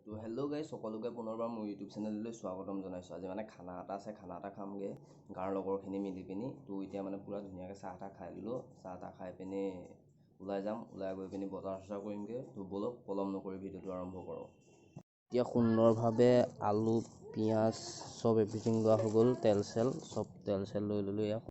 তো hello' guys, সকলোকে পুনৰবাৰ মোৰ ইউটিউব চেনেললৈ স্বাগতম জনাইছোঁ। আজি মানে খানা এটা আছে, খানা এটা খামগৈ গাঁৱৰ লগৰখিনি মিলি পিনি। তো এতিয়া মানে পূৰা ধুনীয়াকৈ চাহ তাহ খাই দিলোঁ। চাহ তাহ খাই পিনি ওলাই যাম, ওলাই গৈ পিনি বজাৰ চজাৰ কৰিমগৈ। তো ব'লক পলম নকৰি ভিডিঅ'টো আৰম্ভ কৰোঁ। এতিয়া সুন্দৰভাৱে আলু পিঁয়াজ চব এভৰিথিং লোৱা হৈ গ'ল। তেল চেল লৈ ল'লোঁ। ইয়াক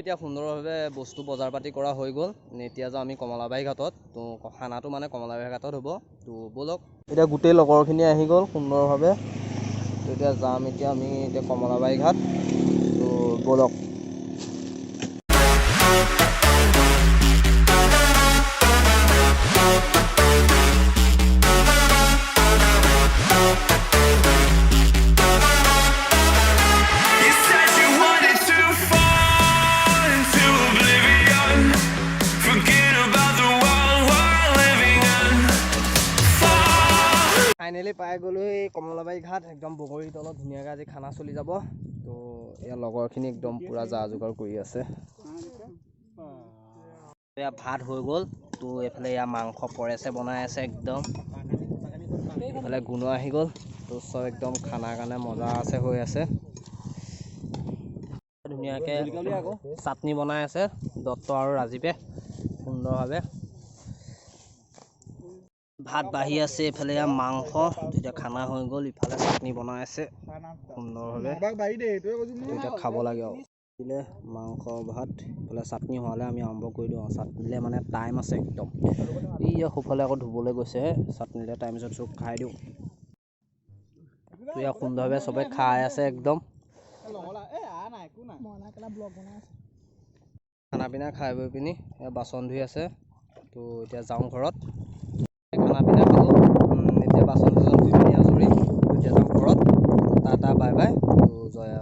এতিয়া সুন্দৰভাৱে বস্তু বজাৰ পাতি কৰা হৈ গ'ল। এতিয়া যাওঁ আমি কমলাবাৰী ঘাটত। তো খানাটো মানে কমলাবাৰী ঘাটত হ'ব। তো ব'লক, এতিয়া গোটেই লগৰখিনি আহি গ'ল সুন্দৰভাৱে। তো এতিয়া যাম আমি এতিয়া কমলাবাৰী ঘাট। তো ব'লক। ফাইনেলি পাই গ'লো এই কমলাবাৰী ঘাট। একদম বগৰীৰ তলত ধুনীয়াকৈ আজি খানা চলি যাব। তো এয়া লগৰখিনি একদম পূৰা যা যোগাৰ কৰি আছে। এয়া ভাত হৈ গ'ল। তো এইফালে এয়া মাংস পৰেছে বনাই আছে একদম। এইফালে গুণ আহি গ'ল। তো চব একদম খানাৰ কাৰণে মজা আছে হৈ আছে। ধুনীয়াকৈ চাটনি বনাই আছে দত্ত আৰু ৰাজীৱে সুন্দৰভাৱে। ভাত বাঢ়ি আছে, এইফালে মাংস। এতিয়া খানা হৈ গ'ল, ইফালে চাটনি বনাই আছে সুন্দৰভাৱে। এতিয়া খাব লাগে আৰু দিলে মাংস ভাত। ইফালে চাটনি হোৱালে আমি আৰম্ভ কৰি দিওঁ। চাটনিলে মানে টাইম আছে একদম। ই সোফালে আকৌ ধুবলৈ গৈছেহে, চাটনিলে টাইম পিছত চব খাই দিওঁ। তো ইয়াক সুন্দৰভাৱে চবে খাই আছে একদম। খানা পিনা খাই বৈ পিনি বাচন ধুই আছে। তো এতিয়া যাওঁ ঘৰত। খানা পিনা খালোঁ, এতিয়া বাচন চাচন ধুই পিনি আজৰি। এতিয়া যাওঁ ঘৰত। Tata bye bye. তো জয়